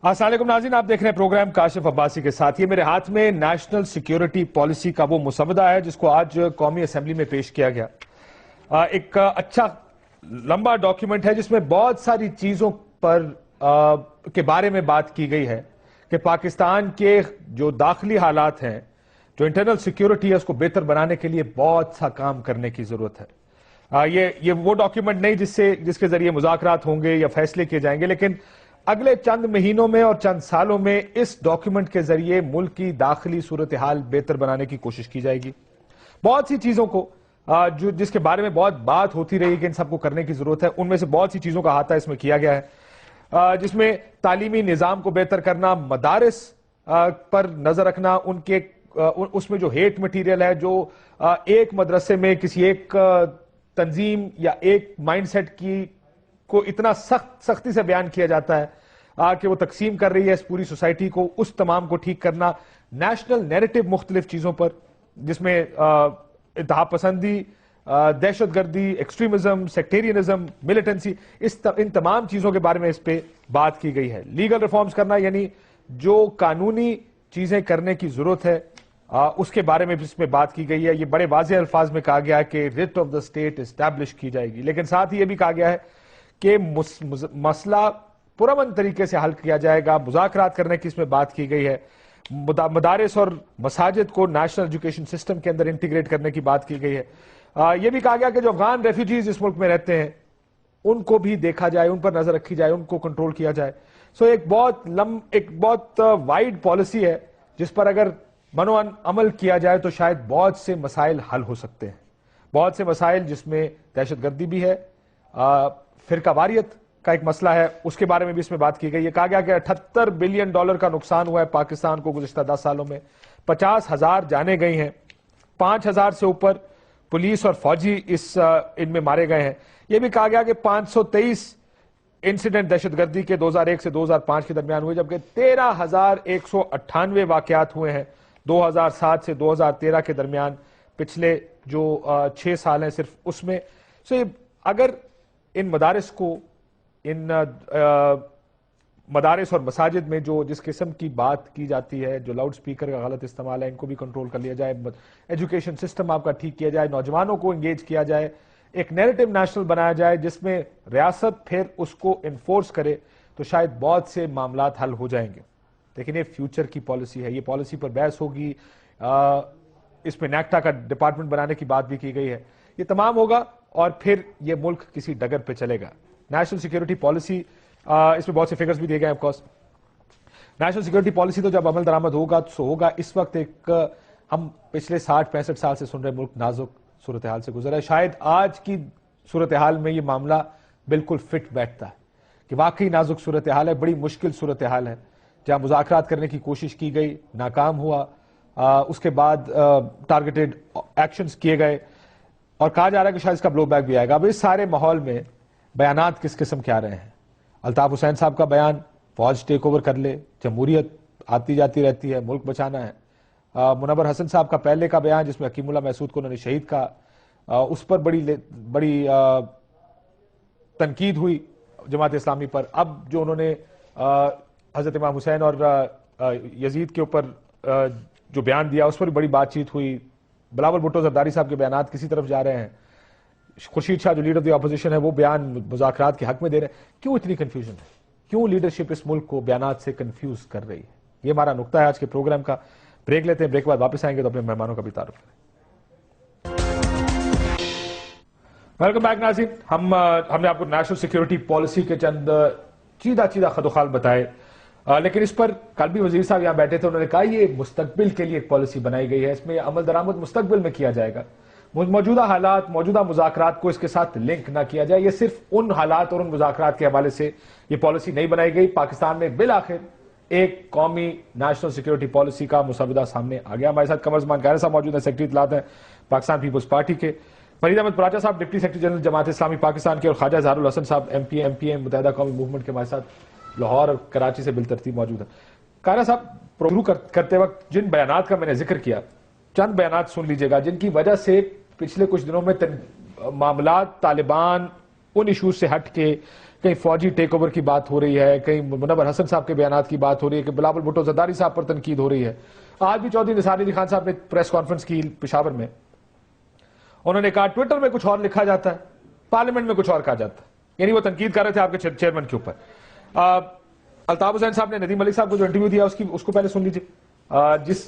السلام علیکم ناظرین، آپ دیکھ رہے ہیں پروگرام کاشف عباسی کے ساتھ۔ یہ میرے ہاتھ میں نیشنل سیکیورٹی پالیسی کا وہ مسودہ ہے جس کو آج قومی اسمبلی میں پیش کیا گیا۔ ایک اچھا لمبا ڈاکیومنٹ ہے جس میں بہت ساری چیزوں پر کے بارے میں بات کی گئی ہے کہ پاکستان کے جو داخلی حالات ہیں، جو انٹرنل سیکیورٹی ہے، اس کو بہتر بنانے کے لیے بہت سا کام کرنے کی ضرورت ہے۔ یہ وہ ڈاکیومنٹ نہیں جس کے ذریعے مذاکرات ہوں گے یا فیصلے کیے جائیں گے، لیکن اگلے چند مہینوں میں اور چند سالوں میں اس ڈاکیومنٹ کے ذریعے ملک کی داخلی صورتحال بہتر بنانے کی کوشش کی جائے گی۔ بہت سی چیزوں کو جس کے بارے میں بہت بات ہوتی رہی کہ ان سب کو کرنے کی ضرورت ہے، ان میں سے بہت سی چیزوں کا احاطہ اس میں کیا گیا ہے، جس میں تعلیمی نظام کو بہتر کرنا، مدارس پر نظر رکھنا، اس میں جو ہیٹ مٹیریل ہے، جو ایک مدرسے میں کسی ایک تنظیم یا ایک مائنڈ سیٹ کو اتنا سختی سے بیان کیا جاتا ہے کہ وہ تقسیم کر رہی ہے اس پوری سوسائٹی کو، اس تمام کو ٹھیک کرنا۔ نیشنل نیریٹو مختلف چیزوں پر، جس میں انتہا پسندی، دہشت گردی، ایکسٹریمزم، سیکٹیرینزم، ملیٹنسی، ان تمام چیزوں کے بارے میں اس پہ بات کی گئی ہے۔ لیگل ریفارمز کرنا، یعنی جو قانونی چیزیں کرنے کی ضرورت ہے اس کے بارے میں اس میں بات کی گئی ہے۔ یہ بڑے واضح الفاظ میں کہا گیا ہے کہ rate of the state establish کی جائے گی، لیکن ساتھ ہی یہ بھی کہا گیا ہے کہ مسئلہ پرامن طریقے سے حل کیا جائے گا، مذاکرات کرنے کی اس میں بات کی گئی ہے۔ مدارس اور مساجد کو نیشنل ایجوکیشن سسٹم کے اندر انٹیگریٹ کرنے کی بات کی گئی ہے۔ یہ بھی کہا گیا کہ جو افغان ریفیوجیز اس ملک میں رہتے ہیں ان کو بھی دیکھا جائے، ان پر نظر رکھی جائے، ان کو کنٹرول کیا جائے۔ ایک بہت وائڈ پالیسی ہے جس پر اگر عمل کیا جائے تو شاید بہت سے مسائل حل ہو سکتے ہیں۔ بہت سے مسائل جس میں دہشت گردی بھی ہے، فرقہ واریت کا ایک مسئلہ ہے، اس کے بارے میں بھی اس میں بات کی گئی ہے۔ کہا گیا کہ $78 بلین کا نقصان ہوا ہے پاکستان کو گزشتہ 10 سالوں میں، 50,000 جانیں گئی ہیں، 5,000 سے اوپر پولیس اور فوجی ان میں مارے گئے ہیں۔ یہ بھی کہا گیا کہ 523 انسیڈنٹ دہشت گردی کے 2001 سے 2005 کے درمیان ہوئے، جبکہ 13,198 واقعات ہوئے ہیں 2007 سے 2013 کے درمیان، پچھلے جو 6 سال ہیں صرف اس میں۔ اگر ان مدارس کو، ان مدارس اور مساجد میں جو جس قسم کی بات کی جاتی ہے، جو لاؤڈ سپیکر کا غلط استعمال ہے، ان کو بھی کنٹرول کر لیا جائے، ایجوکیشن سسٹم آپ کا ٹھیک کیا جائے، نوجوانوں کو انگیج کیا جائے، ایک نیریٹو نیشنل بنایا جائے جس میں ریاست پھر اس کو انفورس کرے، تو شاید بہت سے معاملات حل ہو جائیں گے۔ لیکن یہ فیوچر کی پالیسی ہے، یہ پالیسی پر بحث ہوگی، اس میں نیکٹا کا ڈپارٹمنٹ بنانے کی بات بھی کی گئی ہے۔ یہ تمام ہوگا اور پھر یہ ملک کسی ڈگر پہ چلے گا۔ نیشنل سیکیورٹی پالیسی، اس میں بہت سے فگرز بھی دیے گئے ہیں۔ Of course national security policy تو جب عمل درآمد ہوگا تو ہوگا۔ اس وقت ہم پچھلے 60-65 سال سے سن رہے ملک نازک صورتحال سے گزرا ہے۔ شاید آج کی صورتحال میں یہ معاملہ بالکل فٹ بیٹھتا ہے کہ واقعی نازک صورتحال ہے، بڑی مشکل صورتحال ہے، جہاں مذاکرات کرنے کی کوشش کی گئی، ناکام ہوا، اس کے بعد ٹارگیٹڈ ایکشنز کیے گئے اور کہا جا رہا ہے کہ شاید اس کا بلو بیک بھی آئے گا۔ اب اس سارے ماحول میں بیانات کس قسم کے آ رہے ہیں؟ الطاف حسین صاحب کا بیان، فوج ٹیک اوور کر لے، جمہوریت آتی جاتی رہتی ہے، ملک بچانا ہے۔ منور حسن صاحب کا پہلے کا بیان جس میں حکیم اللہ محسود کو انہوں نے شہید کہا، اس پر بڑی تنقید ہوئی جماعت اسلامی پر۔ اب جو انہوں نے حضرت امام حسین اور یزید کے اوپر جو بیان دیا، اس پر بڑی بات چیت ہوئی۔ بلاول بھٹو زرداری صاحب کے بیانات کسی طرف جا رہے ہیں، خورشید شاہ جو لیڈر آف دی اپوزیشن ہے وہ بیان مذاکرات کے حق میں دے رہے ہیں۔ کیوں اتنی کنفیوژن ہے؟ کیوں لیڈرشپ اس ملک کو بیانات سے کنفیوز کر رہی ہے؟ یہ ہمارا نقطہ ہے آج کے پروگرام کا۔ بریک لیتے ہیں، بریک کے بعد واپس آئیں گے تو اپنے مہمانوں کا بھی تعارف کریں۔ ویلکم بیک ناظرین، ہم نے آپ کو نیشنل سیکیورٹی پالیسی کے چند چیدہ خد و خال بتائے، لیکن اس پر کل بھی وزیر صاحب یہاں بیٹھے تھے، انہوں نے کہا یہ مستقبل کے لیے ایک پالیسی بنائی گئی ہے، اس میں عمل درآمد مستقبل میں کیا جائے گا، موجودہ حالات، موجودہ مذاکرات کو اس کے ساتھ لنک نہ کیا جائے۔ یہ صرف ان حالات اور ان مذاکرات کے حوالے سے یہ پالیسی نہیں بنائی گئی۔ پاکستان میں بالآخر ایک قومی نیشنل سیکیورٹی پالیسی کا مسودہ سامنے آ گیا۔ ہمارے ساتھ قمر زمان قاہرہ صاحب موجود ہیں، سیکرٹری اطلاعات ہیں پاکستان پیپلز پارٹی کے، فرید احمد پراچا صاحب deputy secretary general Jamaat Islami Pakistan کے، اور خواجہ اظہار الحسن صاحب ایم پی ایم متحدہ قومی موومنٹ کے ہمارے ساتھ لاہور اور کراچی سے بالترتیب موجود ہیں۔ قاہرہ صاحب، شروع کرتے وقت جن بیانات کا میں نے ذکر کیا، چند بیانات سن لیجئے گا جن کی وجہ سے پچھلے کچھ دنوں میں معاملات طالبان ان ایشوز سے ہٹ کے کہیں فوجی ٹیک اوور کی بات ہو رہی ہے, کہیں منور حسن صاحب کے بیانات کی بات ہو رہی ہے, کہ بلاول بھٹو زرداری صاحب پر تنقید ہو رہی ہے. آج بھی چودھری نثار علی خان صاحب نے پریس کانفرنس کی پشاور میں, انہوں نے کہا ٹویٹر میں کچھ اور لکھا جاتا ہے, پارلیمنٹ میں کچھ اور کہا جاتا ہے. یعنی وہ تنقید کر رہے تھے آپ کے چیئرمین کے اوپر. الطاف حسین صاحب نے ندیم ملک صاحب کو جو انٹرویو دیا اس کو پہلے سن لیجیے,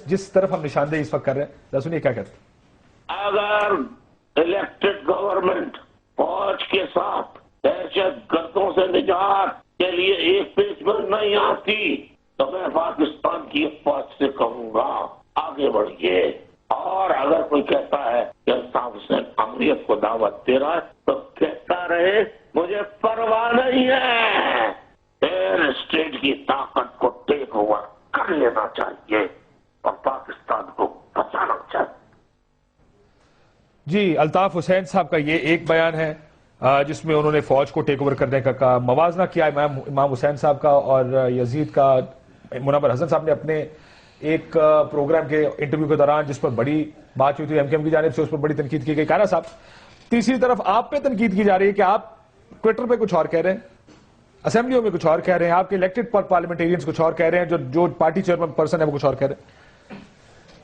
جس طرف ہم نشاندہی اس وقت کر رہے ہیں, سنیے کیا کہتے ہیں. اگر الیکٹڈ گورنمنٹ فوج کے ساتھ دہشت گردوں سے نجات کے لیے ایک پیج پر نہیں آتی تو میں پاکستان کی فوج سے کہوں گا آگے بڑھیے. اور اگر کوئی کہتا ہے کہ الطاف حسین امریت کو دعوت دے رہا ہے تو کہتا رہے, مجھے پرواہ نہیں ہے. ایئر اسٹیٹ کی طاقت کو ٹیک اوور کر لینا چاہیے اور پاکستان کو بچانا چاہیے. جی, الطاف حسین صاحب کا یہ ایک بیان ہے جس میں انہوں نے فوج کو ٹیک اوور کرنے کا کہا. موازنہ کیا امام حسین صاحب کا اور یزید کا. منور حسن صاحب نے اپنے ایک پروگرام کے انٹرویو کے دوران جس پر بڑی بات ہوئی تھی ایم کیو ایم کی جانب سے, اس پر بڑی تنقید کی گئی. کائرہ صاحب, تیسری طرف آپ پہ تنقید کی جا رہی ہے کہ آپ ٹویٹر پہ کچھ اور کہہ رہے ہیں, اسمبلیوں میں کچھ اور کہہ رہے ہیں, آپ کے الیکٹڈ پارلیمنٹیرینز کچھ اور کہہ رہے ہیں, جو پارٹی چیئرمین پرسن ہے وہ کچھ اور کہہ رہے ہیں.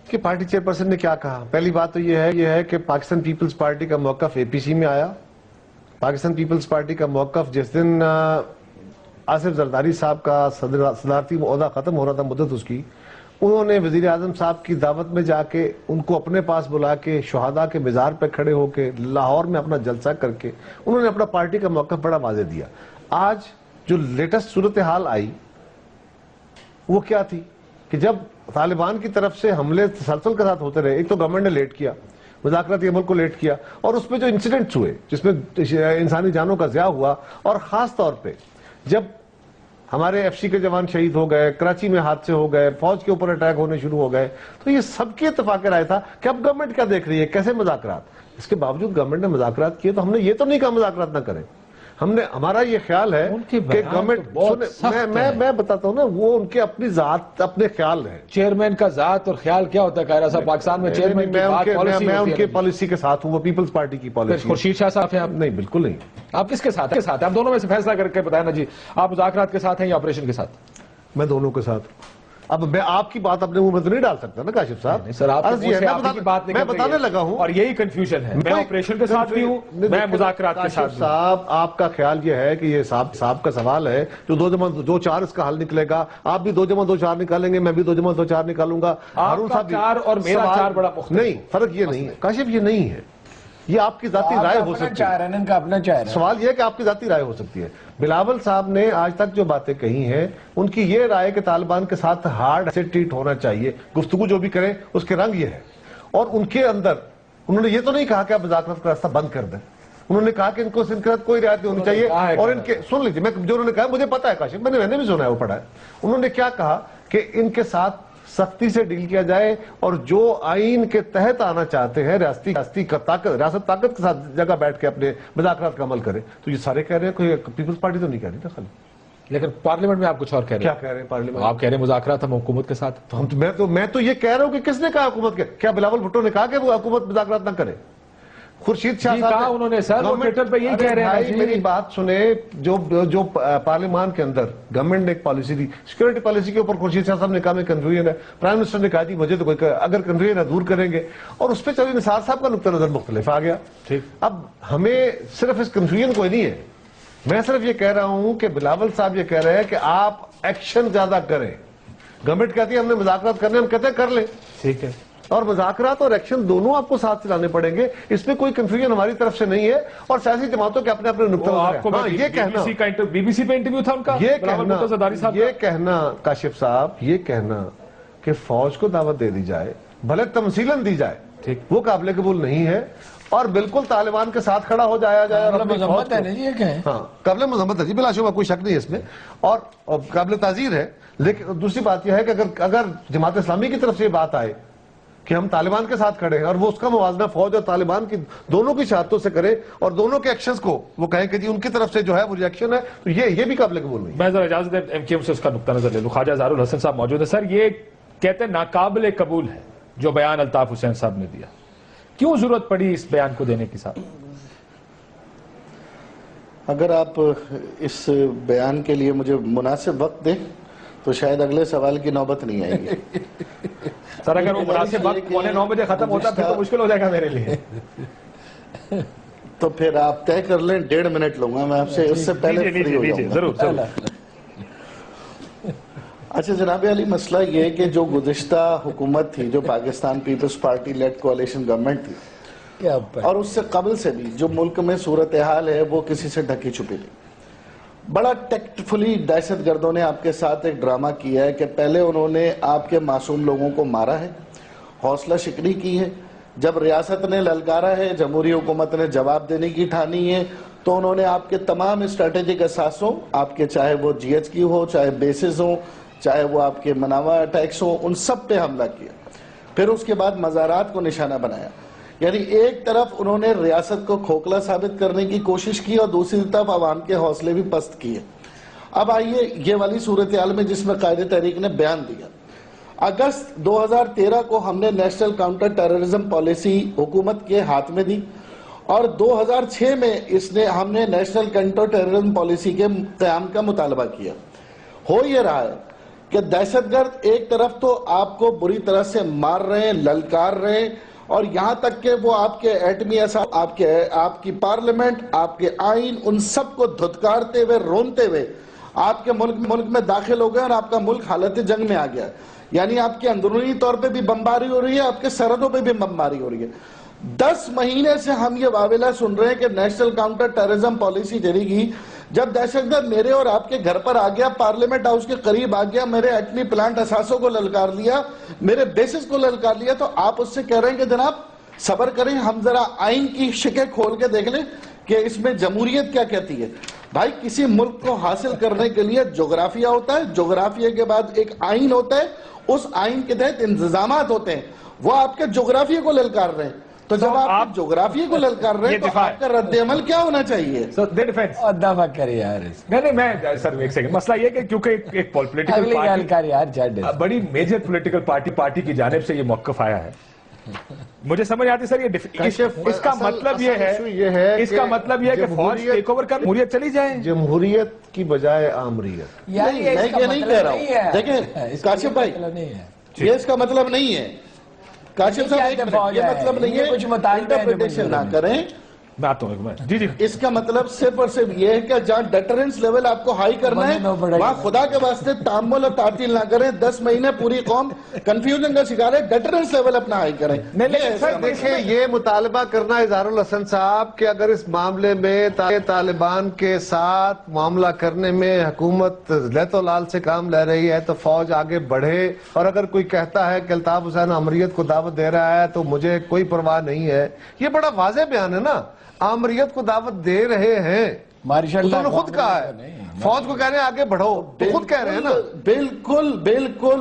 کہ پارٹی چیئر پرسن نے کیا کہا؟ پہلی بات تو یہ ہے کہ پاکستان پیپلز پارٹی کا موقف اے پی سی میں آیا. پاکستان پیپلز پارٹی کا موقف جس دن آصف زرداری صاحب کا صدارتی عہدہ ختم ہو رہا تھا, مدت اس کی, انہوں نے وزیر اعظم صاحب کی دعوت میں جا کے ان کو اپنے پاس بلا کے شہداء کے مزار پہ کھڑے ہو کے لاہور میں اپنا جلسہ کر کے انہوں نے اپنا پارٹی کا موقف بڑا واضح دیا. آج جو لیٹسٹ صورتحال آئی وہ کیا تھی کہ جب طالبان کی طرف سے حملے تسلسل کے ساتھ ہوتے رہے, ایک تو گورنمنٹ نے لیٹ کیا, مذاکراتی عمل کو لیٹ کیا, اور اس میں جو انسیڈنٹس ہوئے جس میں انسانی جانوں کا ضیاع ہوا, اور خاص طور پہ جب ہمارے ایف سی کے جوان شہید ہو گئے, کراچی میں حادثے ہو گئے, فوج کے اوپر اٹیک ہونے شروع ہو گئے, تو یہ سب کی اتفاق رائے تھا کہ اب گورنمنٹ کیا دیکھ رہی ہے, کیسے مذاکرات. اس کے باوجود گورنمنٹ نے مذاکرات کیے, تو ہم نے یہ تو نہیں کہا مذاکرات نہ کریں. ہمارا یہ خیال ہے کہ گورنمنٹ, میں بتاتا ہوں نا, وہ ان کے اپنی ذات, اپنے خیال ہیں. چیئرمین کا ذات اور خیال کیا ہوتا ہے قائرہ صاحب پاکستان میں؟ چیئرمین کی بات پالیسی ہوتی ہے. میں ان کے پالیسی کے ساتھ ہوں, وہ پیپلز پارٹی کی پالیسی. خورشید شاہ صاحب ہیں آپ؟ نہیں, بالکل نہیں. آپ کس کے ساتھ ہیں؟ آپ دونوں میں سے فیصلہ کر کے بتائیں نا جی, آپ مذاکرات کے ساتھ ہیں یا آپریشن کے ساتھ؟ میں دونوں کے ساتھ. اب میں آپ کی بات اپنے منہ میں تو نہیں ڈال سکتا نا کاشف صاحب. سر, آپ کی بات میں بتانے لگا ہوں, اور یہی کنفیوژن ہے. میں آپریشن کے ساتھ بھی ہوں, میں مذاکرات کے ساتھ بھی ہوں. صاحب, آپ کا خیال یہ ہے کہ یہ صاحب کا سوال ہے جو 2+2=4 اس کا حل نکلے گا. آپ بھی 2+2=4 نکالیں گے, میں بھی 2+2=4 نکالوں گا. ہارون صاحب 4 اور میرا 4 بڑا مختلف نہیں, فرق یہ نہیں ہے کاشف, یہ نہیں ہے. یہ آپ کی ذاتی رائے ہو سکتی ہے. سوال یہ ہے کہ آپ کی ذاتی رائے ہو سکتی ہے. بلاول صاحب نے آج تک جو باتیں کہی ہیں, ان کی یہ رائے کہ طالبان کے ساتھ ہارڈ سے ٹریٹ ہونا چاہیے, گفتگو جو بھی کریں اس کے رنگ یہ ہے. اور ان کے اندر انہوں نے یہ تو نہیں کہا کہ آپ مذاکرات کا راستہ بند کر دیں. انہوں نے کہا کہ ان کو سنکرت کوئی رعایت نہیں ہونی چاہیے. اور ان کے سن لیجیے, میں جو انہوں نے کہا مجھے پتا ہے کاشف, میں نے بھی سنا ہے, وہ پڑھا ہے. انہوں نے کیا کہا کہ ان کے ساتھ سختی سے ڈیل کیا جائے, اور جو آئین کے تحت آنا چاہتے ہیں ریاست طاقت کے ساتھ جگہ بیٹھ کے اپنے مذاکرات کا عمل کرے. تو یہ سارے کہہ رہے ہیں, کوئی پیپلز پارٹی تو نہیں کہہ رہی نا خالی. لیکن پارلیمنٹ میں آپ کچھ اور کہہ رہے ہیں. کیا کہہ رہے ہیں پارلیمنٹ؟ آپ کہہ رہے ہیں مذاکرات ہم حکومت کے ساتھ. میں تو یہ کہہ رہا ہوں کہ کس نے کہا حکومت کے؟ کیا بلاول بھٹو نے کہا کہ وہ حکومت مذاکرات نہ کرے؟ خورشید شاہ صاحب انہوں نے سر ٹویٹر پہ یہی کہہ رہے ہیں. میری بات سنیں, جو پارلیمان کے اندر گورنمنٹ نے ایک پالیسی دی, سیکورٹی پالیسی کے اوپر خورشید شاہ صاحب نے کہا میں کنفیوژن ہے. پرائم منسٹر نے کہا تھی مجھے تو کوئی, اگر کنفیوژن ہے دور کریں گے, اور اس پہ چودھری نثار صاحب کا نقطہ نظر مختلف آ گیا. اب ہمیں صرف اس کنفیوژن کوئی نہیں ہے. میں صرف یہ کہہ رہا ہوں کہ بلاول صاحب یہ کہہ رہے ہیں کہ آپ ایکشن زیادہ کریں. گورنمنٹ کہتی ہے ہم نے مذاکرات کرنے, ہم کہتے ہیں کر لیں, ٹھیک ہے, اور مذاکرات اور ایکشن دونوں آپ کو ساتھ چلانے پڑیں گے. اس میں کوئی کنفیوژن ہماری طرف سے نہیں ہے, اور سیاسی جماعتوں کے اپنے اپنے نقطہ نظر ہیں. یہ کہنا, بی بی سی پہ انٹرویو تھا ان کا, یہ کہنا کاشف صاحب, یہ کہنا کہ فوج کو دعوت دے دی جائے, بھلے تمثیلاً دی جائے, وہ قابل قبول نہیں ہے. اور بالکل طالبان کے ساتھ کھڑا ہو جایا جائے, ہاں قابل مذمت ہے جی, بلا شبہ کوئی شک نہیں ہے اس میں, اور قابل تعزیر ہے. لیکن دوسری بات یہ ہے کہ اگر جماعت اسلامی کی طرف سے یہ بات آئے کہ ہم طالبان کے ساتھ کھڑے ہیں, اور وہ اس کا موازنہ فوج اور طالبان کی دونوں کی شہادتوں سے کرے, اور دونوں کے ایکشنز کو وہ کہیں کہ جی ان کی طرف سے جو ہے وہ ریئیکشن ہے, تو یہ بھی قابل قبول نہیں. میں ذرا اجازت دیں ایم کیو ایم سے اس کا نقطہ نظر لے لوں. خواجہ اظہار الحسن صاحب موجود ہے. سر, یہ کہتے ہیں ناقابل قبول ہے جو بیان الطاف حسین صاحب نے دیا, کیوں ضرورت پڑی اس بیان کو دینے کی؟ صاحب اگر آپ اس بیان کے لیے مجھے مناسب وقت دیں تو شاید اگلے سوال کی نوبت نہیں آئے گی. سر اگر وہ مناسب وقت 9:15 بجے ختم ہوتا پھر تو مشکل ہو جائے گا میرے لیے. تو پھر آپ طے کر لیں 1.5 منٹ لوں گا میں آپ سے, اس سے پہلے فری ہو جاؤں گا. ضرور. اچھا جناب علی, مسئلہ یہ ہے کہ جو گزشتہ حکومت تھی, جو پاکستان پیپلز پارٹی لیڈ کوalition گورنمنٹ تھی, اور اس سے قبل سے بھی جو ملک میں صورتحال ہے وہ کسی سے ڈھکی چھپی نہیں. بڑا ٹیکٹفلی دہشت گردوں نے آپ کے ساتھ ایک ڈرامہ کیا ہے کہ پہلے انہوں نے آپ کے معصوم لوگوں کو مارا ہے, حوصلہ شکنی کی ہے. جب ریاست نے للکارا ہے, جمہوری حکومت نے جواب دینے کی ٹھانی ہے, تو انہوں نے آپ کے تمام اسٹریٹجک اثاثوں, آپ کے چاہے وہ جی ایچ کی ہو, چاہے بیسز ہوں, چاہے وہ آپ کے مناوا اٹیکس ہوں, ان سب پہ حملہ کیا. پھر اس کے بعد مزارات کو نشانہ بنایا. یعنی ایک طرف انہوں نے ریاست کو کھوکھلا ثابت کرنے کی کوشش کی اور دوسری طرف عوام کے حوصلے بھی پست کیے. اب آئیے یہ والی صورتحال میں جس میں قائد تحریک نے بیان دیا. اگست 2013 کو ہم نے نیشنل کاؤنٹر ٹیررزم پالیسی حکومت کے ہاتھ میں دی, اور 2006 میں ہم نے نیشنل کاؤنٹر ٹیررزم پالیسی کے قیام کا مطالبہ کیا. ہو یہ رہا ہے کہ دہشت گرد ایک طرف تو آپ کو بری طرح سے مار رہے ہیں, للکار رہے ہیں, اور یہاں تک کہ وہ آپ کے ایٹمی اسلحہ, آپ کی پارلیمنٹ, آپ کے آئین, ان سب کو دھتکارتے ہوئے, رونتے ہوئے آپ کے ملک میں داخل ہو گئے, اور آپ کا ملک حالت جنگ میں آ گیا. یعنی آپ کے اندرونی طور پہ بھی بمباری ہو رہی ہے, آپ کے سرحدوں پہ بھی بمباری ہو رہی ہے. 10 مہینے سے ہم یہ واویلا سن رہے ہیں کہ نیشنل کاؤنٹر ٹیررزم پالیسی چلی گئی. جب دہشت گرد میرے اور آپ کے گھر پر آ گیا, پارلیمنٹ ہاؤس کے قریب آ گیا, میرے ایٹمی پلانٹ اثاثوں کو للکار لیا, میرے بیسز کو للکار لیا, تو آپ اس سے کہہ رہے ہیں کہ جناب صبر کریں, ہم ذرا آئین کی شکیں کھول کے دیکھ لیں کہ اس میں جمہوریت کیا کہتی ہے. بھائی کسی ملک کو حاصل کرنے کے لیے جغرافیہ ہوتا ہے, جغرافیہ کے بعد ایک آئین ہوتا ہے, اس آئین کے تحت انتظامات ہوتے ہیں. وہ آپ کے جغرافیہ کو للکار رہے ہیں, تو جب آپ جغرافیہ کو للکار رہے ہیں تو آپ کا رد عمل کیا ہونا چاہیے؟ دفعہ کرے یار. نہیں میں سر ایک سیکنڈ, مسئلہ یہ کہ کیونکہ ایک پولیٹیکل پارٹی, بڑی میجر پولیٹیکل پارٹی کی جانب سے یہ موقف آیا ہے, مجھے سمجھ آتی سر اس کا مطلب یہ ہے کہ فوج ٹیک اوور کر جمہوریت چلی جائے, جمہوریت کی بجائے آمریت. میں یہ نہیں کہہ رہا ہوں, دیکھیں کاشف بھائی, یہ اس کا مطلب نہیں ہے. کاشف صاحب یہ مطلب نہیں ہے, کچھ انٹرپریٹیشن نہ کریں. جی اس کا مطلب صرف اور صرف یہ ہے کہ جہاں ڈیٹرنس لیول آپ کو ہائی کرنا ہے وہاں خدا کے واسطے تعامل اور تعطیل نہ کریں. 10 مہینے پوری قوم کنفیوژن کا شکار ہے, ڈیٹرنس لیول اپنا ہائی کریں. دیکھیں یہ مطالبہ کرنا اظہار الحسن صاحب کہ اگر اس معاملے میں طالبان کے ساتھ معاملہ کرنے میں حکومت لیت و لال سے کام لے رہی ہے تو فوج آگے بڑھے, اور اگر کوئی کہتا ہے کہ الطاف حسین آمریت کو دعوت دے رہا ہے تو مجھے کوئی پرواہ نہیں ہے, یہ بڑا واضح بیان ہے نا. آمریت کو دعوت دے رہے ہیں, انہوں نے خود کہا ہے, فوج کو کہہ رہے ہیں آگے بڑھو, تو خود کہہ رہے ہیں نا. بالکل